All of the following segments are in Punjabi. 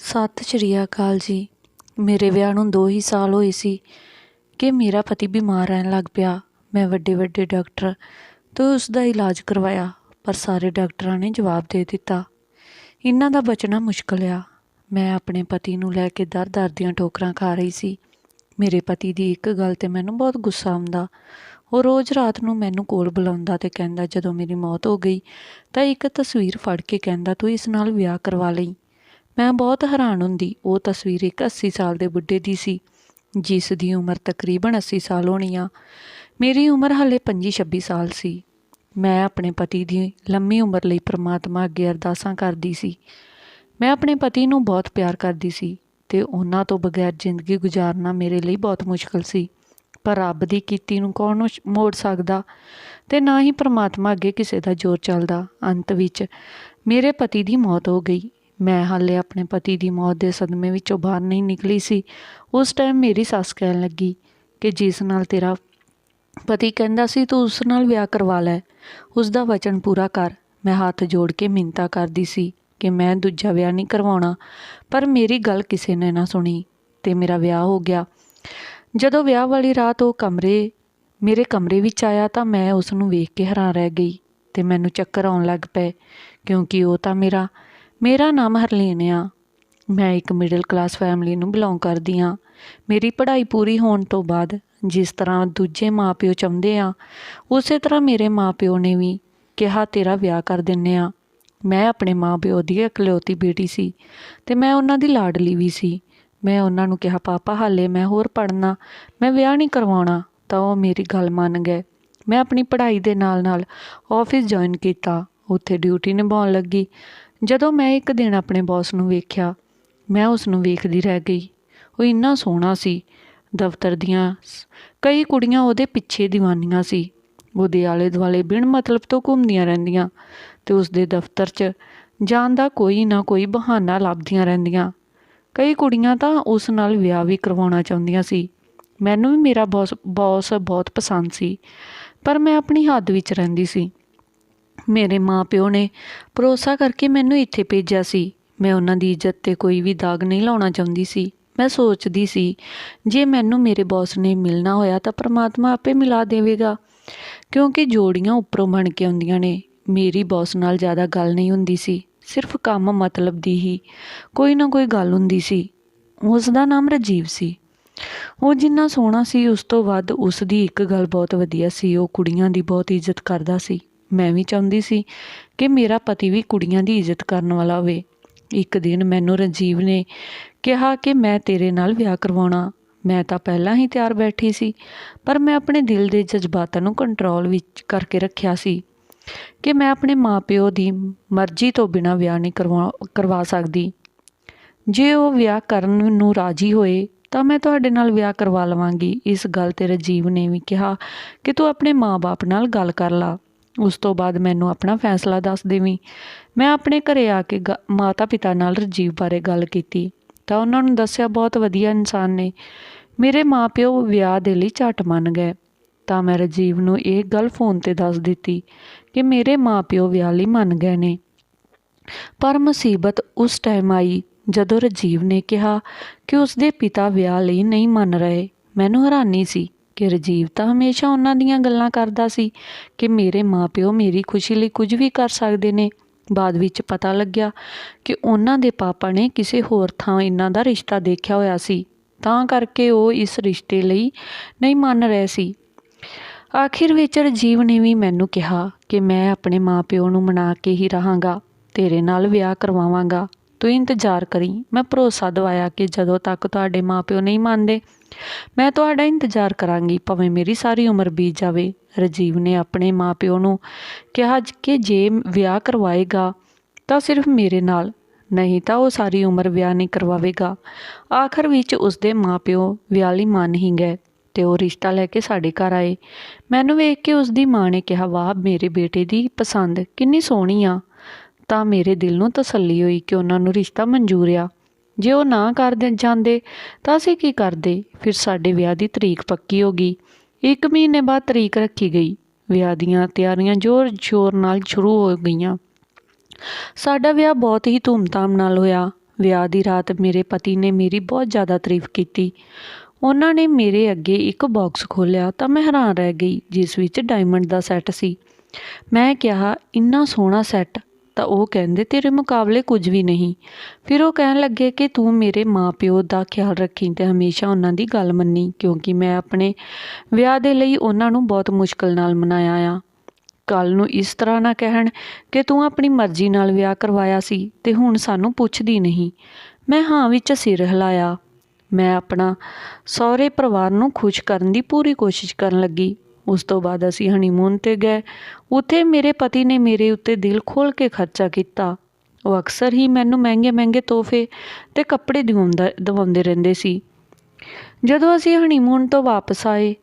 ਸਤਿ ਸ਼੍ਰੀ ਅਕਾਲ ਜੀ। ਮੇਰੇ ਵਿਆਹ ਨੂੰ 2 ਹੀ ਸਾਲ ਹੋਏ ਸੀ ਕਿ ਮੇਰਾ ਪਤੀ ਬਿਮਾਰ ਰਹਿਣ ਲੱਗ ਪਿਆ। ਮੈਂ ਵੱਡੇ ਡਾਕਟਰ ਤੋਂ ਉਸ ਦਾ ਇਲਾਜ ਕਰਵਾਇਆ, ਪਰ ਸਾਰੇ ਡਾਕਟਰਾਂ ਨੇ ਜਵਾਬ ਦੇ ਦਿੱਤਾ, ਇਹਨਾਂ ਦਾ ਬਚਣਾ ਮੁਸ਼ਕਲ ਆ। ਮੈਂ ਆਪਣੇ ਪਤੀ ਨੂੰ ਲੈ ਕੇ ਦਰ ਦੀਆਂ ਠੋਕਰਾਂ ਖਾ ਰਹੀ ਸੀ। ਮੇਰੇ ਪਤੀ ਦੀ ਇੱਕ ਗੱਲ 'ਤੇ ਮੈਨੂੰ ਬਹੁਤ ਗੁੱਸਾ ਆਉਂਦਾ। ਉਹ ਰੋਜ਼ ਰਾਤ ਨੂੰ ਮੈਨੂੰ ਕੋਲ ਬੁਲਾਉਂਦਾ ਅਤੇ ਕਹਿੰਦਾ, ਜਦੋਂ ਮੇਰੀ ਮੌਤ ਹੋ ਗਈ ਤਾਂ ਇੱਕ ਤਸਵੀਰ ਫੜ ਕੇ ਕਹਿੰਦਾ, ਤੂੰ ਇਸ ਨਾਲ ਵਿਆਹ ਕਰਵਾ ਲਈ। ਮੈਂ ਬਹੁਤ ਹੈਰਾਨ ਹੁੰਦੀ। ਉਹ ਤਸਵੀਰ ਇੱਕ 80 ਸਾਲ ਦੇ ਬੁੱਢੇ ਦੀ ਸੀ, ਜਿਸ ਦੀ ਉਮਰ ਤਕਰੀਬਨ 80 ਸਾਲ ਹੋਣੀ ਆ। ਮੇਰੀ ਉਮਰ ਹਾਲੇ 25-26 ਸਾਲ ਸੀ। ਮੈਂ ਆਪਣੇ ਪਤੀ ਦੀ ਲੰਮੀ ਉਮਰ ਲਈ ਪ੍ਰਮਾਤਮਾ ਅੱਗੇ ਅਰਦਾਸਾਂ ਕਰਦੀ ਸੀ। ਮੈਂ ਆਪਣੇ ਪਤੀ ਨੂੰ ਬਹੁਤ ਪਿਆਰ ਕਰਦੀ ਸੀ ਅਤੇ ਉਹਨਾਂ ਤੋਂ ਬਗੈਰ ਜ਼ਿੰਦਗੀ ਗੁਜ਼ਾਰਨਾ ਮੇਰੇ ਲਈ ਬਹੁਤ ਮੁਸ਼ਕਿਲ ਸੀ। ਪਰ ਰੱਬ ਦੀ ਕੀਤੀ ਨੂੰ ਕੌਣ ਮੋੜ ਸਕਦਾ, ਅਤੇ ਨਾ ਹੀ ਪ੍ਰਮਾਤਮਾ ਅੱਗੇ ਕਿਸੇ ਦਾ ਜ਼ੋਰ ਚੱਲਦਾ। ਅੰਤ ਵਿੱਚ ਮੇਰੇ ਪਤੀ ਦੀ ਮੌਤ ਹੋ ਗਈ। ਮੈਂ ਹਾਲੇ ਆਪਣੇ ਪਤੀ ਦੀ ਮੌਤ ਦੇ ਸਦਮੇ ਵਿੱਚੋਂ ਬਾਹਰ ਨਹੀਂ ਨਿਕਲੀ ਸੀ। ਉਸ ਟਾਈਮ ਮੇਰੀ ਸੱਸ ਕਹਿਣ ਲੱਗੀ ਕਿ ਜਿਸ ਨਾਲ ਤੇਰਾ ਪਤੀ ਕਹਿੰਦਾ ਸੀ, ਤੂੰ ਉਸ ਨਾਲ ਵਿਆਹ ਕਰਵਾ ਲੈ, ਉਸ ਦਾ ਵਚਨ ਪੂਰਾ ਕਰ। ਮੈਂ ਹੱਥ ਜੋੜ ਕੇ ਮਿੰਨਤਾਂ ਕਰਦੀ ਸੀ ਕਿ ਮੈਂ ਦੂਜਾ ਵਿਆਹ ਨਹੀਂ ਕਰਵਾਉਣਾ, ਪਰ ਮੇਰੀ ਗੱਲ ਕਿਸੇ ਨੇ ਨਾ ਸੁਣੀ ਅਤੇ ਮੇਰਾ ਵਿਆਹ ਹੋ ਗਿਆ। ਜਦੋਂ ਵਿਆਹ ਵਾਲੀ ਰਾਤ ਉਹ ਮੇਰੇ ਕਮਰੇ ਵਿੱਚ ਆਇਆ ਤਾਂ ਮੈਂ ਉਸ ਨੂੰ ਵੇਖ ਕੇ ਹੈਰਾਨ ਰਹਿ ਗਈ ਅਤੇ ਮੈਨੂੰ ਚੱਕਰ ਆਉਣ ਲੱਗ ਪਏ, ਕਿਉਂਕਿ ਉਹ ਤਾਂ ਮੇਰਾ ਨਾਮ ਹਰਲੀਨ ਆ। ਮੈਂ ਇੱਕ ਮਿਡਲ ਕਲਾਸ ਫੈਮਿਲੀ ਨੂੰ ਬਿਲੋਂਗ ਕਰਦੀ ਹਾਂ। ਮੇਰੀ ਪੜ੍ਹਾਈ ਪੂਰੀ ਹੋਣ ਤੋਂ ਬਾਅਦ ਜਿਸ ਤਰ੍ਹਾਂ ਦੂਜੇ ਮਾਂ ਪਿਓ ਚਾਹੁੰਦੇ ਆ, ਉਸੇ ਤਰ੍ਹਾਂ ਮੇਰੇ ਮਾਂ ਪਿਓ ਨੇ ਵੀ ਕਿਹਾ, ਤੇਰਾ ਵਿਆਹ ਕਰ ਦਿੰਦੇ ਹਾਂ। ਮੈਂ ਆਪਣੇ ਮਾਂ ਪਿਓ ਦੀ ਇਕਲੌਤੀ ਬੇਟੀ ਸੀ ਅਤੇ ਮੈਂ ਉਹਨਾਂ ਦੀ ਲਾਡਲੀ ਵੀ ਸੀ। ਮੈਂ ਉਹਨਾਂ ਨੂੰ ਕਿਹਾ, ਪਾਪਾ ਹਾਲੇ ਮੈਂ ਹੋਰ ਪੜ੍ਹਨਾ, ਮੈਂ ਵਿਆਹ ਨਹੀਂ ਕਰਵਾਉਣਾ। ਤਾਂ ਉਹ ਮੇਰੀ ਗੱਲ ਮੰਨ ਗਏ। ਮੈਂ ਆਪਣੀ ਪੜ੍ਹਾਈ ਦੇ ਨਾਲ ਆਫਿਸ ਜੁਆਇਨ ਕੀਤਾ, ਉੱਥੇ ਡਿਊਟੀ ਨਿਭਾਉਣ ਲੱਗੀ। ਜਦੋਂ ਮੈਂ ਇੱਕ ਦਿਨ ਆਪਣੇ ਬੌਸ ਨੂੰ ਵੇਖਿਆ, ਮੈਂ ਉਸ ਨੂੰ ਵੇਖਦੀ ਰਹਿ ਗਈ। ਉਹ ਇੰਨਾ ਸੋਹਣਾ ਸੀ। ਦਫ਼ਤਰ ਦੀਆਂ ਕਈ ਕੁੜੀਆਂ ਉਹਦੇ ਪਿੱਛੇ ਦੀਵਾਨੀਆਂ ਸੀ। ਉਹਦੇ ਆਲੇ ਦੁਆਲੇ ਬਿਨ ਮਤਲਬ ਤੋਂ ਘੁੰਮਦੀਆਂ ਰਹਿੰਦੀਆਂ ਅਤੇ ਉਸਦੇ ਦਫ਼ਤਰ 'ਚ ਜਾਣ ਦਾ ਕੋਈ ਨਾ ਕੋਈ ਬਹਾਨਾ ਲੱਭਦੀਆਂ ਰਹਿੰਦੀਆਂ। ਕਈ ਕੁੜੀਆਂ ਤਾਂ ਉਸ ਨਾਲ ਵਿਆਹ ਵੀ ਕਰਵਾਉਣਾ ਚਾਹੁੰਦੀਆਂ ਸੀ। ਮੈਨੂੰ ਵੀ ਮੇਰਾ ਬੌਸ ਬਹੁਤ ਪਸੰਦ ਸੀ, ਪਰ ਮੈਂ ਆਪਣੀ ਹੱਦ ਵਿੱਚ ਰਹਿੰਦੀ ਸੀ। ਮੇਰੇ ਮਾਂ ਪਿਓ ਨੇ ਭਰੋਸਾ ਕਰਕੇ ਮੈਨੂੰ ਇੱਥੇ ਭੇਜਿਆ ਸੀ। ਮੈਂ ਉਹਨਾਂ ਦੀ ਇੱਜ਼ਤ 'ਤੇ ਕੋਈ ਵੀ ਦਾਗ ਨਹੀਂ ਲਾਉਣਾ ਚਾਹੁੰਦੀ ਸੀ। ਮੈਂ ਸੋਚਦੀ ਸੀ, ਜੇ ਮੈਨੂੰ ਮੇਰੇ ਬੌਸ ਨੇ ਮਿਲਣਾ ਹੋਇਆ ਤਾਂ ਪਰਮਾਤਮਾ ਆਪੇ ਮਿਲਾ ਦੇਵੇਗਾ, ਕਿਉਂਕਿ ਜੋੜੀਆਂ ਉੱਪਰੋਂ ਬਣ ਕੇ ਆਉਂਦੀਆਂ ਨੇ। ਮੇਰੀ ਬੌਸ ਨਾਲ ਜ਼ਿਆਦਾ ਗੱਲ ਨਹੀਂ ਹੁੰਦੀ ਸੀ, ਸਿਰਫ ਕੰਮ ਮਤਲਬ ਦੀ ਹੀ ਕੋਈ ਨਾ ਕੋਈ ਗੱਲ ਹੁੰਦੀ ਸੀ। ਉਸ ਦਾ ਨਾਮ ਰਾਜੀਵ ਸੀ। ਉਹ ਜਿੰਨਾ ਸੋਹਣਾ ਸੀ, ਉਸ ਤੋਂ ਵੱਧ ਉਸ ਦੀ ਇੱਕ ਗੱਲ ਬਹੁਤ ਵਧੀਆ ਸੀ, ਉਹ ਕੁੜੀਆਂ ਦੀ ਬਹੁਤ ਇੱਜ਼ਤ ਕਰਦਾ ਸੀ। ਮੈਂ ਵੀ ਚਾਹੁੰਦੀ ਸੀ ਕਿ ਮੇਰਾ ਪਤੀ ਵੀ ਕੁੜੀਆਂ ਦੀ ਇੱਜ਼ਤ ਕਰਨ ਵਾਲਾ ਹੋਵੇ। ਇੱਕ ਦਿਨ ਮੈਨੂੰ ਰਾਜੀਵ ਨੇ ਕਿਹਾ ਕਿ ਮੈਂ ਤੇਰੇ ਨਾਲ ਵਿਆਹ ਕਰਵਾਉਣਾ। ਮੈਂ ਤਾਂ ਪਹਿਲਾਂ ਹੀ ਤਿਆਰ ਬੈਠੀ ਸੀ, ਪਰ ਮੈਂ ਆਪਣੇ ਦਿਲ ਦੇ ਜਜ਼ਬਾਤਾਂ ਨੂੰ ਕੰਟਰੋਲ ਵਿੱਚ ਕਰਕੇ ਰੱਖਿਆ ਸੀ ਕਿ ਮੈਂ ਆਪਣੇ ਮਾਂ ਪਿਓ ਦੀ ਮਰਜ਼ੀ ਤੋਂ ਬਿਨਾਂ ਵਿਆਹ ਨਹੀਂ ਕਰਵਾ ਸਕਦੀ। ਜੇ ਉਹ ਵਿਆਹ ਕਰਨ ਨੂੰ ਰਾਜ਼ੀ ਹੋਏ ਤਾਂ ਮੈਂ ਤੁਹਾਡੇ ਨਾਲ ਵਿਆਹ ਕਰਵਾ ਲਵਾਂਗੀ। ਇਸ ਗੱਲ 'ਤੇ ਰਾਜੀਵ ਨੇ ਵੀ ਕਿਹਾ ਕਿ ਤੂੰ ਆਪਣੇ ਮਾਂ-ਬਾਪ ਨਾਲ ਗੱਲ ਕਰ ਲਾ, ਉਸ ਤੋਂ ਬਾਅਦ ਮੈਨੂੰ ਆਪਣਾ ਫੈਸਲਾ ਦੱਸ ਦੇਵੀਂ। ਮੈਂ ਆਪਣੇ ਘਰ ਆ ਕੇ ਮਾਤਾ ਪਿਤਾ ਨਾਲ ਰਾਜੀਵ ਬਾਰੇ ਗੱਲ ਕੀਤੀ ਤਾਂ ਉਹਨਾਂ ਨੂੰ ਦੱਸਿਆ, ਬਹੁਤ ਵਧੀਆ ਇਨਸਾਨ ਨੇ। ਮੇਰੇ ਮਾਂ ਪਿਓ ਵਿਆਹ ਦੇ ਲਈ ਝੱਟ ਮੰਨ ਗਏ। ਤਾਂ ਮੈਂ ਰਾਜੀਵ ਨੂੰ ਇਹ ਗੱਲ ਫੋਨ 'ਤੇ ਦੱਸ ਦਿੱਤੀ ਕਿ ਮੇਰੇ ਮਾਂ ਪਿਓ ਵਿਆਹ ਲਈ ਮੰਨ ਗਏ ਨੇ। ਪਰ ਮੁਸੀਬਤ ਉਸ ਟਾਈਮ ਆਈ ਜਦੋਂ ਰਾਜੀਵ ਨੇ ਕਿਹਾ ਕਿ ਉਸਦੇ ਪਿਤਾ ਵਿਆਹ ਲਈ ਨਹੀਂ ਮੰਨ ਰਹੇ। ਮੈਨੂੰ ਹੈਰਾਨੀ ਸੀ ਕਿ ਰਾਜੀਵ ਤਾਂ ਹਮੇਸ਼ਾ ਉਹਨਾਂ ਦੀਆਂ ਗੱਲਾਂ ਕਰਦਾ ਸੀ ਕਿ ਮੇਰੇ ਮਾਂ ਪਿਓ ਮੇਰੀ ਖੁਸ਼ੀ ਲਈ ਕੁਝ ਵੀ ਕਰ ਸਕਦੇ ਨੇ। ਬਾਅਦ ਵਿੱਚ ਪਤਾ ਲੱਗਿਆ ਕਿ ਉਹਨਾਂ ਦੇ ਪਾਪਾ ਨੇ ਕਿਸੇ ਹੋਰ ਥਾਂ ਇਹਨਾਂ ਦਾ ਰਿਸ਼ਤਾ ਦੇਖਿਆ ਹੋਇਆ ਸੀ, ਤਾਂ ਕਰਕੇ ਉਹ ਇਸ ਰਿਸ਼ਤੇ ਲਈ ਨਹੀਂ ਮੰਨ ਰਹੇ ਸੀ। ਆਖਿਰ ਵਿੱਚ ਰਾਜੀਵ ਨੇ ਵੀ ਮੈਨੂੰ ਕਿਹਾ ਕਿ ਮੈਂ ਆਪਣੇ ਮਾਂ ਪਿਓ ਨੂੰ ਮਨਾ ਕੇ ਹੀ ਰਹਾਂਗਾ, ਤੇਰੇ ਨਾਲ ਵਿਆਹ ਕਰਵਾਵਾਂਗਾ, ਤੂੰ ਇੰਤਜ਼ਾਰ ਕਰੀਂ। ਮੈਂ ਭਰੋਸਾ ਦਿਵਾਇਆ ਕਿ ਜਦੋਂ ਤੱਕ ਤੁਹਾਡੇ ਮਾਂ ਪਿਓ ਨਹੀਂ ਮੰਨਦੇ, ਮੈਂ ਤੁਹਾਡਾ ਇੰਤਜ਼ਾਰ ਕਰਾਂਗੀ, ਭਾਵੇਂ ਮੇਰੀ ਸਾਰੀ ਉਮਰ ਬੀਤ ਜਾਵੇ। ਰਾਜੀਵ ਨੇ ਆਪਣੇ ਮਾਂ ਪਿਓ ਨੂੰ ਕਿਹਾ ਕਿ ਜੇ ਵਿਆਹ ਕਰਵਾਏਗਾ ਤਾਂ ਸਿਰਫ ਮੇਰੇ ਨਾਲ, ਨਹੀਂ ਤਾਂ ਉਹ ਸਾਰੀ ਉਮਰ ਵਿਆਹ ਨਹੀਂ ਕਰਵਾਵੇਗਾ। ਆਖਰ ਵਿੱਚ ਉਸਦੇ ਮਾਂ ਪਿਓ ਵਿਆਹ ਲਈ ਮੰਨ ਹੀ ਗਏ ਅਤੇ ਉਹ ਰਿਸ਼ਤਾ ਲੈ ਕੇ ਸਾਡੇ ਘਰ ਆਏ। ਮੈਨੂੰ ਵੇਖ ਕੇ ਉਸਦੀ ਮਾਂ ਨੇ ਕਿਹਾ, ਵਾਹ, ਮੇਰੇ ਬੇਟੇ ਦੀ ਪਸੰਦ ਕਿੰਨੀ ਸੋਹਣੀ ਆ। ਤਾਂ ਮੇਰੇ ਦਿਲ ਨੂੰ ਤਸੱਲੀ ਹੋਈ ਕਿ ਉਹਨਾਂ ਨੂੰ ਰਿਸ਼ਤਾ ਮਨਜ਼ੂਰ ਆ। ਜੇ ਉਹ ਨਾ ਕਰ ਜਾਂਦੇ ਤਾਂ ਅਸੀਂ ਕੀ ਕਰਦੇ। ਫਿਰ ਸਾਡੇ ਵਿਆਹ ਦੀ ਤਰੀਕ ਪੱਕੀ ਹੋ ਗਈ। 1 ਮਹੀਨੇ ਬਾਅਦ ਤਰੀਕ ਰੱਖੀ ਗਈ। ਵਿਆਹ ਦੀਆਂ ਤਿਆਰੀਆਂ ਜ਼ੋਰ ਸ਼ੋਰ ਨਾਲ ਸ਼ੁਰੂ ਹੋ ਗਈਆਂ। ਸਾਡਾ ਵਿਆਹ ਬਹੁਤ ਹੀ ਧੂਮਧਾਮ ਨਾਲ ਹੋਇਆ। ਵਿਆਹ ਦੀ ਰਾਤ ਮੇਰੇ ਪਤੀ ਨੇ ਮੇਰੀ ਬਹੁਤ ਜ਼ਿਆਦਾ ਤਾਰੀਫ ਕੀਤੀ। ਉਹਨਾਂ ਨੇ ਮੇਰੇ ਅੱਗੇ ਇੱਕ ਬਾਕਸ ਖੋਲ੍ਹਿਆ ਤਾਂ ਮੈਂ ਹੈਰਾਨ ਰਹਿ ਗਈ, ਜਿਸ ਵਿੱਚ ਡਾਇਮੰਡ ਦਾ ਸੈੱਟ ਸੀ। ਮੈਂ ਕਿਹਾ, ਇੰਨਾ ਸੋਹਣਾ ਸੈੱਟ? ਤਾਂ ਉਹ ਕਹਿੰਦੇ, ਤੇਰੇ ਮੁਕਾਬਲੇ ਕੁਝ ਵੀ ਨਹੀਂ। ਫਿਰ ਉਹ ਕਹਿਣ ਲੱਗੇ ਕਿ ਤੂੰ ਮੇਰੇ ਮਾਂ-ਪਿਓ ਦਾ ਖਿਆਲ ਰੱਖੀ ਅਤੇ ਹਮੇਸ਼ਾ ਉਹਨਾਂ ਦੀ ਗੱਲ ਮੰਨੀ, ਕਿਉਂਕਿ ਮੈਂ ਆਪਣੇ ਵਿਆਹ ਦੇ ਲਈ ਉਹਨਾਂ ਨੂੰ ਬਹੁਤ ਮੁਸ਼ਕਲ ਨਾਲ ਮਨਾਇਆ ਆ। ਕੱਲ੍ਹ ਨੂੰ ਇਸ ਤਰ੍ਹਾਂ ਨਾ ਕਹਿਣ ਕਿ ਤੂੰ ਆਪਣੀ ਮਰਜ਼ੀ ਨਾਲ ਵਿਆਹ ਕਰਵਾਇਆ ਸੀ ਅਤੇ ਹੁਣ ਸਾਨੂੰ ਪੁੱਛਦੀ ਨਹੀਂ। ਮੈਂ ਹਾਂ ਵਿੱਚ ਸਿਰ ਹਿਲਾਇਆ। ਮੈਂ ਆਪਣਾ ਸਹੁਰੇ ਪਰਿਵਾਰ ਨੂੰ ਖੁਸ਼ ਕਰਨ ਦੀ ਪੂਰੀ ਕੋਸ਼ਿਸ਼ ਕਰਨ ਲੱਗੀ। ਉਸ ਤੋਂ ਬਾਅਦ ਅਸੀਂ ਹਨੀਮੂਨ 'ਤੇ ਗਏ। ਉੱਥੇ ਮੇਰੇ ਪਤੀ ਨੇ ਮੇਰੇ ਉੱਤੇ ਦਿਲ ਖੋਲ੍ਹ ਕੇ ਖਰਚਾ ਕੀਤਾ। ਉਹ ਅਕਸਰ ਹੀ ਮੈਨੂੰ ਮਹਿੰਗੇ ਤੋਹਫੇ ਅਤੇ ਕੱਪੜੇ ਦਿਵਾਉਂਦੇ ਰਹਿੰਦੇ ਸੀ। ਜਦੋਂ ਅਸੀਂ ਹਨੀਮੂਨ ਤੋਂ ਵਾਪਸ ਆਏ,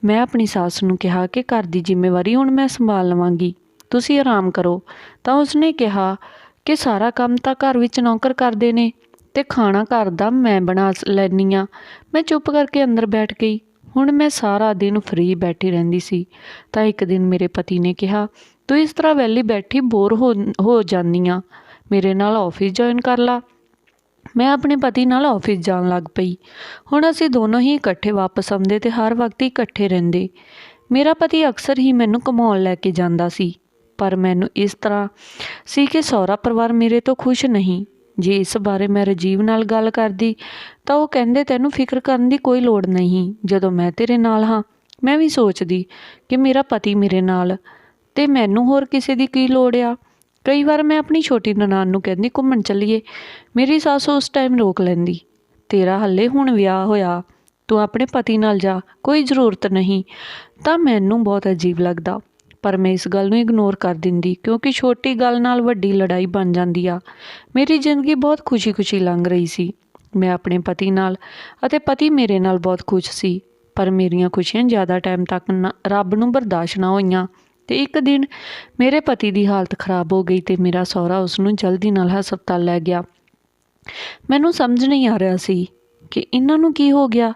ਮੈਂ ਆਪਣੀ ਸੱਸ ਨੂੰ ਕਿਹਾ ਕਿ ਘਰ ਦੀ ਜ਼ਿੰਮੇਵਾਰੀ ਹੁਣ ਮੈਂ ਸੰਭਾਲ ਲਵਾਂਗੀ, ਤੁਸੀਂ ਆਰਾਮ ਕਰੋ। ਤਾਂ ਉਸਨੇ ਕਿਹਾ ਕਿ ਸਾਰਾ ਕੰਮ ਤਾਂ ਘਰ ਵਿੱਚ ਨੌਕਰ ਕਰਦੇ ਨੇ ਅਤੇ ਖਾਣਾ ਘਰ ਦਾ ਮੈਂ ਬਣਾ ਲੈਂਦੀ ਹਾਂ। ਮੈਂ ਚੁੱਪ ਕਰਕੇ ਅੰਦਰ ਬੈਠ ਗਈ। ਹੁਣ ਮੈਂ ਸਾਰਾ ਦਿਨ ਫਰੀ ਬੈਠੀ ਰਹਿੰਦੀ ਸੀ। ਤਾਂ ਇੱਕ ਦਿਨ ਮੇਰੇ ਪਤੀ ਨੇ ਕਿਹਾ, ਤੂੰ ਇਸ ਤਰ੍ਹਾਂ ਵਿਹਲੀ ਬੈਠੀ ਬੋਰ ਹੋ ਜਾਂਦੀ ਆ, ਮੇਰੇ ਨਾਲ ਆਫਿਸ ਜੁਆਇਨ ਕਰ ਲਾ। ਮੈਂ ਆਪਣੇ ਪਤੀ ਨਾਲ ਆਫਿਸ ਜਾਣ ਲੱਗ ਪਈ। ਹੁਣ ਅਸੀਂ ਦੋਨੋਂ ਹੀ ਇਕੱਠੇ ਵਾਪਸ ਆਉਂਦੇ ਅਤੇ ਹਰ ਵਕਤ ਇਕੱਠੇ ਰਹਿੰਦੇ। ਮੇਰਾ ਪਤੀ ਅਕਸਰ ਹੀ ਮੈਨੂੰ ਘੁਮਾਉਣ ਲੈ ਕੇ ਜਾਂਦਾ ਸੀ, ਪਰ ਮੈਨੂੰ ਇਸ ਤਰ੍ਹਾਂ ਸੀ ਕਿ ਸਹੁਰਾ ਪਰਿਵਾਰ ਮੇਰੇ ਤੋਂ ਖੁਸ਼ ਨਹੀਂ। ਜੇ ਇਸ ਬਾਰੇ ਮੈਂ ਰਾਜੀਵ ਨਾਲ ਗੱਲ ਕਰਦੀ ਤਾਂ ਉਹ ਕਹਿੰਦੇ, ਤੈਨੂੰ ਫਿਕਰ ਕਰਨ ਦੀ ਕੋਈ ਲੋੜ ਨਹੀਂ, ਜਦੋਂ ਮੈਂ ਤੇਰੇ ਨਾਲ ਹਾਂ। ਮੈਂ ਵੀ ਸੋਚਦੀ ਕਿ ਮੇਰਾ ਪਤੀ ਮੇਰੇ ਨਾਲ ਅਤੇ ਮੈਨੂੰ ਹੋਰ ਕਿਸੇ ਦੀ ਕੀ ਲੋੜ ਆ। ਕਈ ਵਾਰ ਮੈਂ ਆਪਣੀ ਛੋਟੀ ਨਨਾਣ ਨੂੰ ਕਹਿੰਦੀ, ਘੁੰਮਣ ਚੱਲੀਏ। ਮੇਰੀ ਸੱਸ ਉਸ ਟਾਈਮ ਰੋਕ ਲੈਂਦੀ, ਤੇਰਾ ਹਾਲੇ ਹੁਣ ਵਿਆਹ ਹੋਇਆ, ਤੂੰ ਆਪਣੇ ਪਤੀ ਨਾਲ ਜਾ, ਕੋਈ ਜ਼ਰੂਰਤ ਨਹੀਂ। ਤਾਂ ਮੈਨੂੰ ਬਹੁਤ ਅਜੀਬ ਲੱਗਦਾ, ਪਰ ਮੈਂ ਇਸ ਗੱਲ ਨੂੰ ਇਗਨੋਰ ਕਰ ਦਿੰਦੀ, ਕਿਉਂਕਿ ਛੋਟੀ ਗੱਲ ਨਾਲ ਵੱਡੀ ਲੜਾਈ ਬਣ ਜਾਂਦੀ ਆ। ਮੇਰੀ ਜ਼ਿੰਦਗੀ ਬਹੁਤ ਖੁਸ਼ੀ ਲੰਘ ਰਹੀ ਸੀ। ਮੈਂ ਆਪਣੇ ਪਤੀ ਨਾਲ ਅਤੇ ਪਤੀ ਮੇਰੇ ਨਾਲ ਬਹੁਤ ਖੁਸ਼ ਸੀ, ਪਰ ਮੇਰੀਆਂ ਖੁਸ਼ੀਆਂ ਜ਼ਿਆਦਾ ਟਾਈਮ ਤੱਕ ਰੱਬ ਨੂੰ ਬਰਦਾਸ਼ਤ ਨਾ ਹੋਈਆਂ। ਅਤੇ ਇੱਕ ਦਿਨ ਮੇਰੇ ਪਤੀ ਦੀ ਹਾਲਤ ਖਰਾਬ ਹੋ ਗਈ ਅਤੇ ਮੇਰਾ ਸਹੁਰਾ ਉਸ ਨੂੰ ਜਲਦੀ ਨਾਲ ਹਸਪਤਾਲ ਲੈ ਗਿਆ। ਮੈਨੂੰ ਸਮਝ ਨਹੀਂ ਆ ਰਿਹਾ ਸੀ ਕਿ ਇਹਨਾਂ ਨੂੰ ਕੀ ਹੋ ਗਿਆ।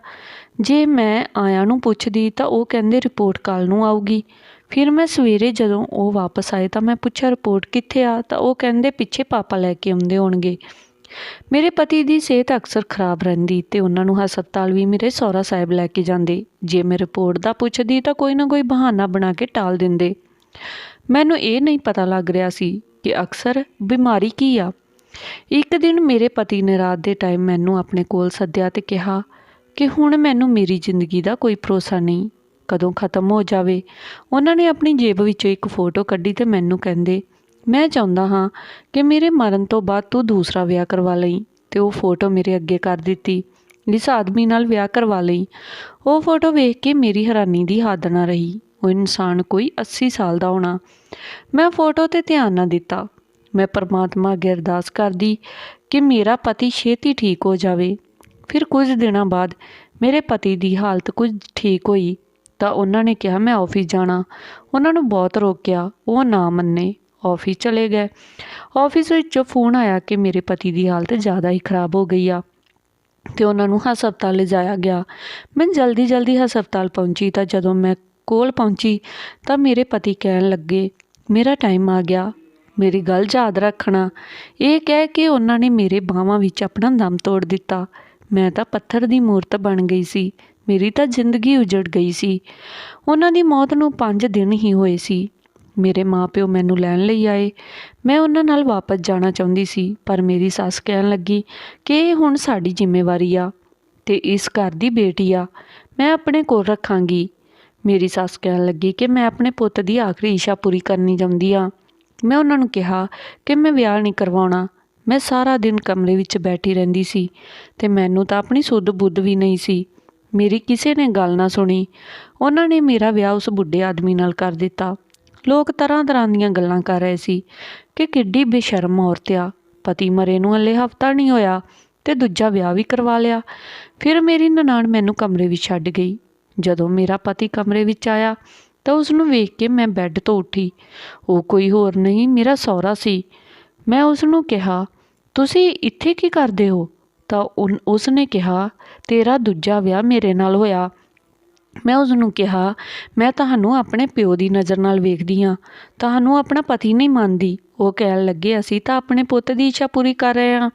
ਜੇ ਮੈਂ ਆਇਆਂ ਨੂੰ ਪੁੱਛਦੀ ਤਾਂ ਉਹ ਕਹਿੰਦੇ ਰਿਪੋਰਟ ਕੱਲ੍ਹ ਨੂੰ ਆਊਗੀ। ਫਿਰ ਮੈਂ ਸਵੇਰੇ ਜਦੋਂ ਉਹ ਵਾਪਸ ਆਏ ਤਾਂ ਮੈਂ ਪੁੱਛਿਆ, ਰਿਪੋਰਟ ਕਿੱਥੇ ਆ? ਤਾਂ ਉਹ ਕਹਿੰਦੇ ਪਿੱਛੇ ਪਾਪਾ ਲੈ ਕੇ ਆਉਂਦੇ ਹੋਣਗੇ। ਮੇਰੇ ਪਤੀ ਦੀ ਸਿਹਤ ਅਕਸਰ ਖਰਾਬ ਰਹਿੰਦੀ ਅਤੇ ਉਹਨਾਂ ਨੂੰ ਹਸਪਤਾਲ ਵੀ ਮੇਰੇ ਸਹੁਰਾ ਸਾਹਿਬ ਲੈ ਕੇ ਜਾਂਦੇ। ਜੇ ਮੈਂ ਰਿਪੋਰਟ ਦਾ ਪੁੱਛਦੀ ਤਾਂ ਕੋਈ ਨਾ ਕੋਈ ਬਹਾਨਾ ਬਣਾ ਕੇ ਟਾਲ ਦਿੰਦੇ। ਮੈਨੂੰ ਇਹ ਨਹੀਂ ਪਤਾ ਲੱਗ ਰਿਹਾ ਸੀ ਕਿ ਅਕਸਰ ਬਿਮਾਰੀ ਕੀ ਆ। ਇੱਕ ਦਿਨ ਮੇਰੇ ਪਤੀ ਨੇ ਰਾਤ ਦੇ ਟਾਈਮ ਮੈਨੂੰ ਆਪਣੇ ਕੋਲ ਸੱਦਿਆ ਅਤੇ ਕਿਹਾ ਕਿ ਹੁਣ ਮੈਨੂੰ ਮੇਰੀ ਜ਼ਿੰਦਗੀ ਦਾ ਕੋਈ ਭਰੋਸਾ ਨਹੀਂ, ਕਦੋਂ ਖਤਮ ਹੋ ਜਾਵੇ। ਉਹਨਾਂ ਨੇ ਆਪਣੀ ਜੇਬ ਵਿੱਚੋਂ ਇੱਕ ਫੋਟੋ ਕੱਢੀ ਅਤੇ ਮੈਨੂੰ ਕਹਿੰਦੇ, ਮੈਂ ਚਾਹੁੰਦਾ ਹਾਂ ਕਿ ਮੇਰੇ ਮਰਨ ਤੋਂ ਬਾਅਦ ਤੂੰ ਦੂਸਰਾ ਵਿਆਹ ਕਰਵਾ ਲਈ। ਅਤੇ ਉਹ ਫੋਟੋ ਮੇਰੇ ਅੱਗੇ ਕਰ ਦਿੱਤੀ, ਇਸ ਆਦਮੀ ਨਾਲ ਵਿਆਹ ਕਰਵਾ ਲਈ। ਉਹ ਫੋਟੋ ਵੇਖ ਕੇ ਮੇਰੀ ਹੈਰਾਨੀ ਦੀ ਹੱਦ ਨਾ ਰਹੀ। ਉਹ ਇਨਸਾਨ ਕੋਈ 80 ਸਾਲ ਦਾ ਹੋਣਾ। ਮੈਂ ਫੋਟੋ 'ਤੇ ਧਿਆਨ ਨਾ ਦਿੱਤਾ। ਮੈਂ ਪਰਮਾਤਮਾ ਅੱਗੇ ਅਰਦਾਸ ਕਰਦੀ ਕਿ ਮੇਰਾ ਪਤੀ ਛੇਤੀ ਠੀਕ ਹੋ ਜਾਵੇ। ਫਿਰ ਕੁਝ ਦਿਨਾਂ ਬਾਅਦ ਮੇਰੇ ਪਤੀ ਦੀ ਹਾਲਤ ਕੁਝ ਠੀਕ ਹੋਈ ਤਾਂ ਉਹਨਾਂ ਨੇ ਕਿਹਾ ਮੈਂ ਆਫਿਸ ਜਾਣਾ। ਉਹਨਾਂ ਨੂੰ ਬਹੁਤ ਰੋਕਿਆ, ਉਹ ਨਾ ਮੰਨੇ, ਆਫਿਸ ਚਲੇ ਗਏ। ਆਫਿਸ ਵਿੱਚੋਂ ਫੋਨ ਆਇਆ ਕਿ ਮੇਰੇ ਪਤੀ ਦੀ ਹਾਲਤ ਜ਼ਿਆਦਾ ਹੀ ਖਰਾਬ ਹੋ ਗਈ ਆ ਅਤੇ ਉਹਨਾਂ ਨੂੰ ਹਸਪਤਾਲ ਲਿਜਾਇਆ ਗਿਆ। ਮੈਂ ਜਲਦੀ ਹਸਪਤਾਲ ਪਹੁੰਚੀ ਤਾਂ ਜਦੋਂ ਮੈਂ ਕੋਲ ਪਹੁੰਚੀ ਤਾਂ ਮੇਰੇ ਪਤੀ ਕਹਿਣ ਲੱਗੇ, ਮੇਰਾ ਟਾਈਮ ਆ ਗਿਆ, ਮੇਰੀ ਗੱਲ ਯਾਦ ਰੱਖਣਾ। ਇਹ ਕਹਿ ਕੇ ਉਹਨਾਂ ਨੇ ਮੇਰੇ ਬਾਹਾਂ ਵਿੱਚ ਆਪਣਾ ਦਮ ਤੋੜ ਦਿੱਤਾ। ਮੈਂ ਤਾਂ ਪੱਥਰ ਦੀ ਮੂਰਤ ਬਣ ਗਈ ਸੀ। ਮੇਰੀ ਤਾਂ ਜ਼ਿੰਦਗੀ ਉਜੜ ਗਈ ਸੀ। ਉਹਨਾਂ ਦੀ ਮੌਤ ਨੂੰ 5 ਦਿਨ ਹੀ ਹੋਏ ਸੀ। ਮੇਰੇ ਮਾਂ-ਪਿਓ ਮੈਨੂੰ ਲੈਣ ਲਈ ਆਏ। ਮੈਂ ਉਹਨਾਂ ਨਾਲ ਵਾਪਸ ਜਾਣਾ ਚਾਹੁੰਦੀ ਸੀ, ਪਰ ਮੇਰੀ ਸੱਸ ਕਹਿਣ ਲੱਗੀ ਕਿ ਇਹ ਹੁਣ ਸਾਡੀ ਜ਼ਿੰਮੇਵਾਰੀ ਆ ਅਤੇ ਇਸ ਘਰ ਦੀ ਬੇਟੀ ਆ, ਮੈਂ ਆਪਣੇ ਕੋਲ ਰੱਖਾਂਗੀ। ਮੇਰੀ ਸੱਸ ਕਹਿਣ ਲੱਗੀ ਕਿ ਮੈਂ ਆਪਣੇ ਪੁੱਤ ਦੀ ਆਖਰੀ ਇੱਛਾ ਪੂਰੀ ਕਰਨੀ ਚਾਹੁੰਦੀ ਹਾਂ। ਮੈਂ ਉਹਨਾਂ ਨੂੰ ਕਿਹਾ ਕਿ ਮੈਂ ਵਿਆਹ ਨਹੀਂ ਕਰਵਾਉਣਾ। ਮੈਂ ਸਾਰਾ ਦਿਨ ਕਮਰੇ ਵਿੱਚ ਬੈਠੀ ਰਹਿੰਦੀ ਸੀ ਅਤੇ ਮੈਨੂੰ ਤਾਂ ਆਪਣੀ ਸੁੱਧ ਬੁੱਧ ਵੀ ਨਹੀਂ ਸੀ। ਮੇਰੀ ਕਿਸੇ ਨੇ ਗੱਲ ਨਾ ਸੁਣੀ। ਉਹਨਾਂ ਨੇ ਮੇਰਾ ਵਿਆਹ ਉਸ ਬੁੱਢੇ ਆਦਮੀ ਨਾਲ ਕਰ ਦਿੱਤਾ। ਲੋਕ ਤਰ੍ਹਾਂ ਦੀਆਂ ਗੱਲਾਂ ਕਰ ਰਹੇ ਸੀ ਕਿ ਕਿੱਡੀ ਬੇਸ਼ਰਮ ਔਰਤ ਆ, ਪਤੀ ਮਰੇ ਨੂੰ ਹਲੇ ਹਫ਼ਤਾ ਨਹੀਂ ਹੋਇਆ ਅਤੇ ਦੂਜਾ ਵਿਆਹ ਵੀ ਕਰਵਾ ਲਿਆ। ਫਿਰ ਮੇਰੀ ਨਨਾਣ ਮੈਨੂੰ ਕਮਰੇ ਵਿੱਚ ਛੱਡ ਗਈ। ਜਦੋਂ ਮੇਰਾ ਪਤੀ ਕਮਰੇ ਵਿੱਚ ਆਇਆ ਤਾਂ ਉਸ ਨੂੰ ਵੇਖ ਕੇ ਮੈਂ ਬੈੱਡ ਤੋਂ ਉੱਠੀ। ਉਹ ਕੋਈ ਹੋਰ ਨਹੀਂ, ਮੇਰਾ ਸਹੁਰਾ ਸੀ। ਮੈਂ ਉਸ ਨੂੰ ਕਿਹਾ, ਤੁਸੀਂ ਇੱਥੇ ਕੀ ਕਰਦੇ ਹੋ? ਤਾਂ ਉਸ ਨੇ ਕਿਹਾ, ਤੇਰਾ ਦੂਜਾ ਵਿਆਹ ਮੇਰੇ ਨਾਲ ਹੋਇਆ। ਮੈਂ ਉਸਨੂੰ ਕਿਹਾ, ਮੈਂ ਤੁਹਾਨੂੰ ਆਪਣੇ ਪਿਓ ਦੀ ਨਜ਼ਰ ਨਾਲ ਵੇਖਦੀ ਹਾਂ, ਤੁਹਾਨੂੰ ਆਪਣਾ ਪਤੀ ਨਹੀਂ ਮੰਨਦੀ। ਉਹ ਕਹਿਣ ਲੱਗੇ, ਅਸੀਂ ਤਾਂ ਆਪਣੇ ਪੁੱਤ ਦੀ ਇੱਛਾ ਪੂਰੀ ਕਰ ਰਹੇ ਹਾਂ।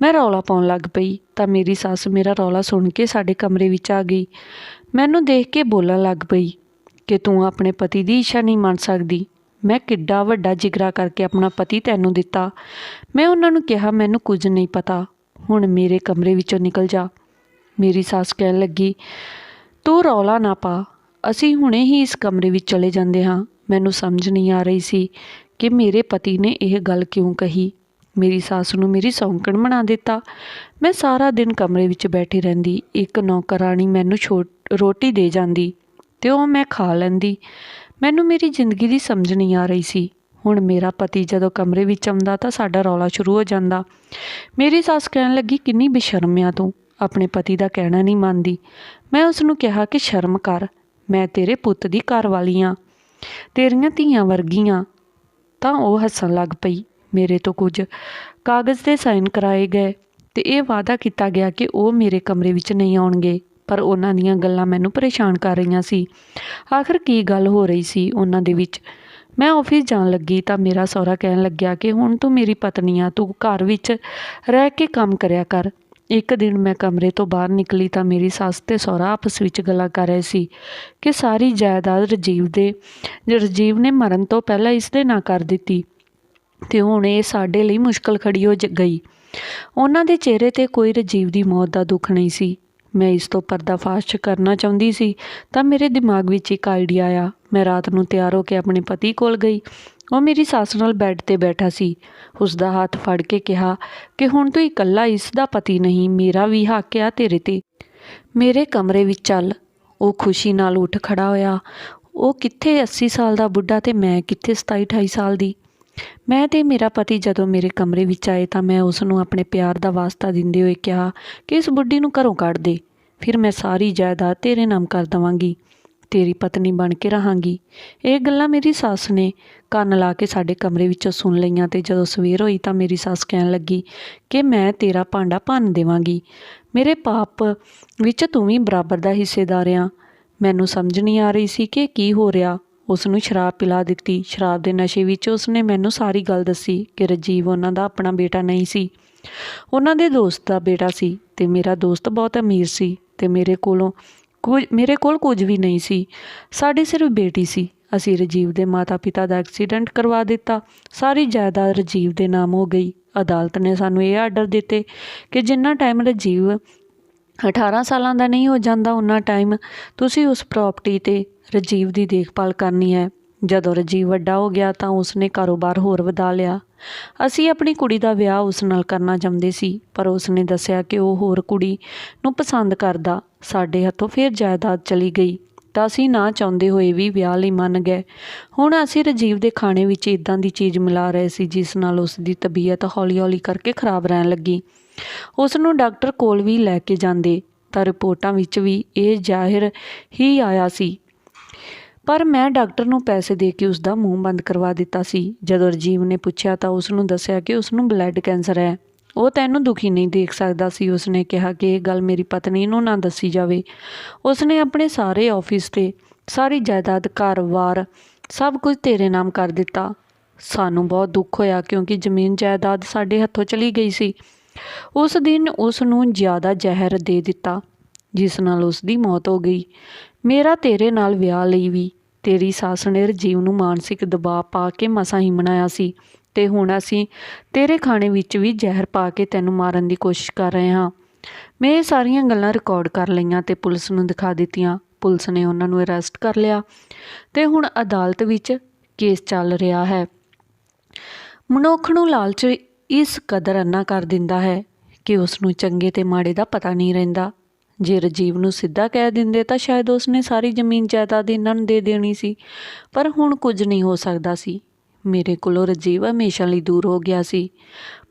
ਮੈਂ ਰੌਲਾ ਪਾਉਣ ਲੱਗ ਪਈ ਤਾਂ ਮੇਰੀ ਸੱਸ ਮੇਰਾ ਰੌਲਾ ਸੁਣ ਕੇ ਸਾਡੇ ਕਮਰੇ ਵਿੱਚ ਆ ਗਈ। ਮੈਨੂੰ ਦੇਖ ਕੇ ਬੋਲਣ ਲੱਗ ਪਈ ਕਿ ਤੂੰ ਆਪਣੇ ਪਤੀ ਦੀ ਇੱਛਾ ਨਹੀਂ ਮੰਨ ਸਕਦੀ। ਮੈਂ ਕਿੱਡਾ ਵੱਡਾ ਜਿਗਰਾ ਕਰਕੇ ਆਪਣਾ ਪਤੀ ਤੈਨੂੰ ਦਿੱਤਾ। ਮੈਂ ਉਹਨਾਂ ਨੂੰ ਕਿਹਾ, ਮੈਨੂੰ ਕੁਝ ਨਹੀਂ ਪਤਾ, ਹੁਣ ਮੇਰੇ ਕਮਰੇ ਵਿੱਚੋਂ ਨਿਕਲ ਜਾ। ਮੇਰੀ ਸੱਸ ਕਹਿਣ ਲੱਗੀ, ਤੂੰ ਰੌਲਾ ਨਾ ਪਾ, ਅਸੀਂ ਹੁਣੇ ਹੀ ਇਸ ਕਮਰੇ ਵਿੱਚ ਚਲੇ ਜਾਂਦੇ ਹਾਂ। ਮੈਨੂੰ ਸਮਝ ਨਹੀਂ ਆ ਰਹੀ ਸੀ ਕਿ ਮੇਰੇ ਪਤੀ ਨੇ ਇਹ ਗੱਲ ਕਿਉਂ ਕਹੀ। ਮੇਰੀ ਸੱਸ ਨੂੰ ਮੇਰੀ ਸੌਂਕਣ ਬਣਾ ਦਿੱਤਾ। ਮੈਂ ਸਾਰਾ ਦਿਨ ਕਮਰੇ ਵਿੱਚ ਬੈਠੀ ਰਹਿੰਦੀ। ਇੱਕ ਨੌਕਰਾਣੀ ਮੈਨੂੰ ਰੋਟੀ ਦੇ ਜਾਂਦੀ ਅਤੇ ਉਹ ਮੈਂ ਖਾ ਲੈਂਦੀ। ਮੈਨੂੰ ਮੇਰੀ ਜ਼ਿੰਦਗੀ ਦੀ ਸਮਝ ਨਹੀਂ ਆ ਰਹੀ ਸੀ। ਹੁਣ ਮੇਰਾ ਪਤੀ ਜਦੋਂ ਕਮਰੇ ਵਿੱਚ ਆਉਂਦਾ ਤਾਂ ਸਾਡਾ ਰੌਲਾ ਸ਼ੁਰੂ ਹੋ ਜਾਂਦਾ। ਮੇਰੀ ਸੱਸ ਕਹਿਣ ਲੱਗੀ, ਕਿੰਨੀ ਬੇਸ਼ਰਮ ਆ ਤੂੰ, ਆਪਣੇ ਪਤੀ ਦਾ ਕਹਿਣਾ ਨਹੀਂ ਮੰਨਦੀ। ਮੈਂ ਉਸ ਨੂੰ ਕਿਹਾ ਕਿ ਸ਼ਰਮ ਕਰ, ਮੈਂ ਤੇਰੇ ਪੁੱਤ ਦੀ ਘਰਵਾਲੀ ਹਾਂ, ਤੇਰੀਆਂ ਧੀਆਂ ਵਰਗੀਆਂ। ਤਾਂ ਉਹ ਹੱਸਣ ਲੱਗ ਪਈ। ਮੇਰੇ ਤੋਂ ਕੁਝ ਕਾਗਜ਼ 'ਤੇ ਸਾਈਨ ਕਰਾਏ ਗਏ ਅਤੇ ਇਹ ਵਾਅਦਾ ਕੀਤਾ ਗਿਆ ਕਿ ਉਹ ਮੇਰੇ ਕਮਰੇ ਵਿੱਚ ਨਹੀਂ ਆਉਣਗੇ। ਪਰ ਉਹਨਾਂ ਦੀਆਂ ਗੱਲਾਂ ਮੈਨੂੰ ਪਰੇਸ਼ਾਨ ਕਰ ਰਹੀਆਂ ਸੀ। ਆਖਰ ਕੀ ਗੱਲ ਹੋ ਰਹੀ ਸੀ ਉਹਨਾਂ ਦੇ ਵਿੱਚ। ਮੈਂ ਆਫਿਸ ਜਾਣ ਲੱਗੀ ਤਾਂ ਮੇਰਾ ਸਹੁਰਾ ਕਹਿਣ ਲੱਗਿਆ ਕਿ ਹੁਣ ਤੂੰ ਮੇਰੀ ਪਤਨੀ ਆ, ਤੂੰ ਘਰ ਵਿੱਚ ਰਹਿ ਕੇ ਕੰਮ ਕਰਿਆ ਕਰ। ਇੱਕ ਦਿਨ ਮੈਂ ਕਮਰੇ ਤੋਂ ਬਾਹਰ ਨਿਕਲੀ ਤਾਂ ਮੇਰੀ ਸੱਸ ਅਤੇ ਸਹੁਰਾ ਆਪਸ ਵਿੱਚ ਗੱਲਾਂ ਕਰ ਰਹੇ ਸੀ ਕਿ ਸਾਰੀ ਜਾਇਦਾਦ ਰਜੀਵ ਨੇ ਮਰਨ ਤੋਂ ਪਹਿਲਾਂ ਇਸ ਦੇ ਨਾਂ ਕਰ ਦਿੱਤੀ ਅਤੇ ਹੁਣ ਇਹ ਸਾਡੇ ਲਈ ਮੁਸ਼ਕਲ ਖੜੀ ਹੋ ਗਈ। ਉਹਨਾਂ ਦੇ ਚਿਹਰੇ 'ਤੇ ਕੋਈ ਰਜੀਵ ਦੀ ਮੌਤ ਦਾ ਦੁੱਖ ਨਹੀਂ ਸੀ। ਮੈਂ ਇਸ ਤੋਂ ਪਰਦਾਫਾਸ਼ ਕਰਨਾ ਚਾਹੁੰਦੀ ਸੀ ਤਾਂ ਮੇਰੇ ਦਿਮਾਗ ਵਿੱਚ ਇੱਕ ਆਈਡੀਆ ਆਇਆ। ਮੈਂ ਰਾਤ ਨੂੰ ਤਿਆਰ ਹੋ ਕੇ ਆਪਣੇ ਪਤੀ ਕੋਲ ਗਈ। ਉਹ ਮੇਰੀ ਸੱਸ ਨਾਲ ਬੈੱਡ 'ਤੇ ਬੈਠਾ ਸੀ। ਉਸ ਦਾ ਹੱਥ ਫੜ ਕੇ ਕਿਹਾ ਕਿ ਹੁਣ ਤੂੰ ਇਕੱਲਾ ਇਸ ਦਾ ਪਤੀ ਨਹੀਂ, ਮੇਰਾ ਵੀ ਹੱਕ ਆ ਤੇਰੇ 'ਤੇ। ਮੇਰੇ ਕਮਰੇ ਵਿੱਚ ਚੱਲ। ਉਹ ਖੁਸ਼ੀ ਨਾਲ ਉੱਠ ਖੜ੍ਹਾ ਹੋਇਆ। ਉਹ ਕਿੱਥੇ 80 ਸਾਲ ਦਾ ਬੁੱਢਾ ਅਤੇ ਮੈਂ ਕਿੱਥੇ 27-28 ਸਾਲ ਦੀ। ਮੈਂ ਅਤੇ ਮੇਰਾ ਪਤੀ ਜਦੋਂ ਮੇਰੇ ਕਮਰੇ ਵਿੱਚ ਆਏ ਤਾਂ ਮੈਂ ਉਸ ਨੂੰ ਆਪਣੇ ਪਿਆਰ ਦਾ ਵਾਸਤਾ ਦਿੰਦੇ ਹੋਏ ਕਿਹਾ ਕਿ ਇਸ ਬੁੱਢੀ ਨੂੰ ਘਰੋਂ ਕੱਢ ਦੇ, ਫਿਰ ਮੈਂ ਸਾਰੀ ਜਾਇਦਾਦ ਤੇਰੇ ਨਾਮ ਕਰ ਦੇਵਾਂਗੀ, ਤੇਰੀ ਪਤਨੀ ਬਣ ਕੇ ਰਹਾਂਗੀ। ਇਹ ਗੱਲਾਂ ਮੇਰੀ ਸੱਸ ਨੇ ਕੰਨ ਲਾ ਕੇ ਸਾਡੇ ਕਮਰੇ ਵਿੱਚੋਂ ਸੁਣ ਲਈਆਂ ਅਤੇ ਜਦੋਂ ਸਵੇਰ ਹੋਈ ਤਾਂ ਮੇਰੀ ਸੱਸ ਕਹਿਣ ਲੱਗੀ ਕਿ ਮੈਂ ਤੇਰਾ ਭਾਂਡਾ ਭੰਨ ਦੇਵਾਂਗੀ, ਮੇਰੇ ਪਾਪ ਵਿੱਚ ਤੂੰ ਵੀ ਬਰਾਬਰ ਦਾ ਹਿੱਸੇਦਾਰ ਆ। ਮੈਨੂੰ ਸਮਝ ਨਹੀਂ ਆ ਰਹੀ ਸੀ ਕਿ ਕੀ ਹੋ ਰਿਹਾ। ਉਸ ਨੂੰ ਸ਼ਰਾਬ ਪਿਲਾ ਦਿੱਤੀ। ਸ਼ਰਾਬ ਦੇ ਨਸ਼ੇ ਵਿੱਚ ਉਸਨੇ ਮੈਨੂੰ ਸਾਰੀ ਗੱਲ ਦੱਸੀ ਕਿ ਰਜੀਵ ਉਹਨਾਂ ਦਾ ਆਪਣਾ ਬੇਟਾ ਨਹੀਂ ਸੀ, ਉਹਨਾਂ ਦੇ ਦੋਸਤ ਦਾ ਬੇਟਾ ਸੀ ਅਤੇ ਮੇਰਾ ਦੋਸਤ ਬਹੁਤ ਅਮੀਰ ਸੀ ਅਤੇ ਮੇਰੇ ਕੋਲ ਕੁਝ ਵੀ ਨਹੀਂ ਸੀ। ਸਾਡੀ ਸਿਰਫ ਬੇਟੀ ਸੀ। ਅਸੀਂ ਰਜੀਵ ਦੇ ਮਾਤਾ ਪਿਤਾ ਦਾ ਐਕਸੀਡੈਂਟ ਕਰਵਾ ਦਿੱਤਾ। ਸਾਰੀ ਜਾਇਦਾਦ ਰਜੀਵ ਦੇ ਨਾਮ ਹੋ ਗਈ। ਅਦਾਲਤ ਨੇ ਸਾਨੂੰ ਇਹ ਆਰਡਰ ਦਿੱਤੇ ਕਿ ਜਿੰਨਾ ਟਾਈਮ ਰਜੀਵ 18 ਸਾਲਾਂ ਦਾ ਨਹੀਂ ਹੋ ਜਾਂਦਾ ਉਨਾ ਟਾਈਮ ਤੁਸੀਂ ਉਸ ਪ੍ਰਾਪਰਟੀ 'ਤੇ ਰਜੀਵ ਦੀ ਦੇਖਭਾਲ ਕਰਨੀ ਹੈ। ਜਦੋਂ ਰਜੀਵ ਵੱਡਾ ਹੋ ਗਿਆ ਤਾਂ ਉਸਨੇ ਕਾਰੋਬਾਰ ਹੋਰ ਵਧਾ ਲਿਆ। ਅਸੀਂ ਆਪਣੀ ਕੁੜੀ ਦਾ ਵਿਆਹ ਉਸ ਨਾਲ ਕਰਨਾ ਚਾਹੁੰਦੇ ਸੀ ਪਰ ਉਸਨੇ ਦੱਸਿਆ ਕਿ ਉਹ ਹੋਰ ਕੁੜੀ ਨੂੰ ਪਸੰਦ ਕਰਦਾ। ਸਾਡੇ ਹੱਥੋਂ ਫਿਰ ਜਾਇਦਾਦ ਚਲੀ ਗਈ ਤਾਂ ਅਸੀਂ ਨਾ ਚਾਹੁੰਦੇ ਹੋਏ ਵੀ ਵਿਆਹ ਲਈ ਮੰਨ ਗਏ। ਹੁਣ ਅਸੀਂ ਰਜੀਵ ਦੇ ਖਾਣੇ ਵਿੱਚ ਇੱਦਾਂ ਦੀ ਚੀਜ਼ ਮਿਲਾ ਰਹੇ ਸੀ ਜਿਸ ਨਾਲ ਉਸ ਦੀ ਤਬੀਅਤ ਹੌਲੀ-ਹੌਲੀ ਕਰਕੇ ਖਰਾਬ ਰਹਿਣ ਲੱਗੀ। ਉਸ ਨੂੰ ਡਾਕਟਰ ਕੋਲ ਵੀ ਲੈ ਕੇ ਜਾਂਦੇ ਤਾਂ ਰਿਪੋਰਟਾਂ ਵਿੱਚ ਵੀ ਇਹ ਜ਼ਾਹਿਰ ਹੀ ਆਇਆ ਸੀ, ਪਰ ਮੈਂ ਡਾਕਟਰ ਨੂੰ ਪੈਸੇ ਦੇ ਕੇ ਉਸ ਦਾ ਮੂੰਹ ਬੰਦ ਕਰਵਾ ਦਿੱਤਾ ਸੀ। ਜਦੋਂ ਰਜੀਵ ਨੇ ਪੁੱਛਿਆ ਤਾਂ ਉਸ ਨੂੰ ਦੱਸਿਆ ਕਿ ਉਸ ਨੂੰ ਬਲੱਡ ਕੈਂਸਰ ਹੈ। ਉਹ ਤੈਨੂੰ ਦੁਖੀ ਨਹੀਂ ਦੇਖ ਸਕਦਾ ਸੀ। ਉਸਨੇ ਕਿਹਾ ਕਿ ਇਹ ਗੱਲ ਮੇਰੀ ਪਤਨੀ ਨੂੰ ਨਾ ਦੱਸੀ ਜਾਵੇ। ਉਸਨੇ ਆਪਣੇ ਸਾਰੇ ਆਫਿਸ ਤੇ ਸਾਰੀ ਜਾਇਦਾਦ, ਘਰ-ਬਾਰ ਸਭ ਕੁਝ ਤੇਰੇ ਨਾਮ ਕਰ ਦਿੱਤਾ। ਸਾਨੂੰ ਬਹੁਤ ਦੁੱਖ ਹੋਇਆ ਕਿਉਂਕਿ ਜ਼ਮੀਨ ਜਾਇਦਾਦ ਸਾਡੇ ਹੱਥੋਂ ਚਲੀ ਗਈ ਸੀ। ਉਸ ਦਿਨ ਉਸ ਨੂੰ ਜ਼ਿਆਦਾ ਜ਼ਹਿਰ ਦੇ ਦਿੱਤਾ ਜਿਸ ਨਾਲ ਉਸ ਦੀ ਮੌਤ ਹੋ ਗਈ। ਮੇਰਾ ਤੇਰੇ ਨਾਲ ਵਿਆਹ ਲਈ ਵੀ ਤੇਰੀ ਸੱਸ ਨੇ ਰਜੀਵ ਨੂੰ ਮਾਨਸਿਕ ਦਬਾਅ ਪਾ ਕੇ ਮਸਾਂ ਹੀ ਮਨਾਇਆ ਸੀ ਅਤੇ ਹੁਣ ਅਸੀਂ ਤੇਰੇ ਖਾਣੇ ਵਿੱਚ ਵੀ ਜ਼ਹਿਰ ਪਾ ਕੇ ਤੈਨੂੰ ਮਾਰਨ ਦੀ ਕੋਸ਼ਿਸ਼ ਕਰ ਰਹੇ ਹਾਂ। ਮੈਂ ਇਹ ਸਾਰੀਆਂ ਗੱਲਾਂ ਰਿਕਾਰਡ ਕਰ ਲਈਆਂ ਅਤੇ ਪੁਲਿਸ ਨੂੰ ਦਿਖਾ ਦਿੱਤੀਆਂ। ਪੁਲਿਸ ਨੇ ਉਹਨਾਂ ਨੂੰ ਅਰੈਸਟ ਕਰ ਲਿਆ ਅਤੇ ਹੁਣ ਅਦਾਲਤ ਵਿੱਚ ਕੇਸ ਚੱਲ ਰਿਹਾ ਹੈ। ਮਨੁੱਖ ਨੂੰ ਲਾਲਚ ਇਸ ਕਦਰ ਅੰਨਾ ਕਰ ਦਿੰਦਾ ਹੈ ਕਿ ਉਸ ਨੂੰ ਚੰਗੇ ਅਤੇ ਮਾੜੇ ਦਾ ਪਤਾ ਨਹੀਂ ਰਹਿੰਦਾ। ਜੇ ਰਜੀਵ ਨੂੰ ਸਿੱਧਾ ਕਹਿ ਦਿੰਦੇ ਤਾਂ ਸ਼ਾਇਦ ਉਸਨੇ ਸਾਰੀ ਜ਼ਮੀਨ ਜਾਇਦਾਦ ਇਹਨਾਂ ਨੂੰ ਦੇ ਦੇਣੀ ਸੀ, ਪਰ ਹੁਣ ਕੁਝ ਨਹੀਂ ਹੋ ਸਕਦਾ ਸੀ। ਮੇਰੇ ਕੋਲੋਂ ਰਜੀਵ ਹਮੇਸ਼ਾ ਲਈ ਦੂਰ ਹੋ ਗਿਆ ਸੀ,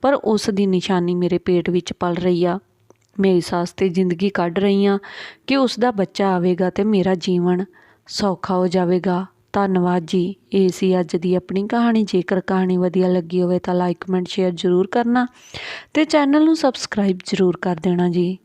ਪਰ ਉਸ ਦੀ ਨਿਸ਼ਾਨੀ ਮੇਰੇ ਪੇਟ ਵਿੱਚ ਪਲ ਰਹੀ ਆ। ਮੈਂ ਇਸ ਵਾਸਤੇ ਜ਼ਿੰਦਗੀ ਕੱਢ ਰਹੀ ਹਾਂ ਕਿ ਉਸ ਦਾ ਬੱਚਾ ਆਵੇਗਾ ਅਤੇ ਮੇਰਾ ਜੀਵਨ ਸੌਖਾ ਹੋ ਜਾਵੇਗਾ। ਧੰਨਵਾਦ ਜੀ। ਇਹ ਸੀ ਅੱਜ ਦੀ ਆਪਣੀ ਕਹਾਣੀ। ਜੇਕਰ ਕਹਾਣੀ ਵਧੀਆ ਲੱਗੀ ਹੋਵੇ ਤਾਂ ਲਾਈਕ, ਕਮੈਂਟ, ਸ਼ੇਅਰ ਜ਼ਰੂਰ ਕਰਨਾ ਅਤੇ ਚੈਨਲ ਨੂੰ ਸਬਸਕ੍ਰਾਈਬ ਜ਼ਰੂਰ ਕਰ ਦੇਣਾ ਜੀ।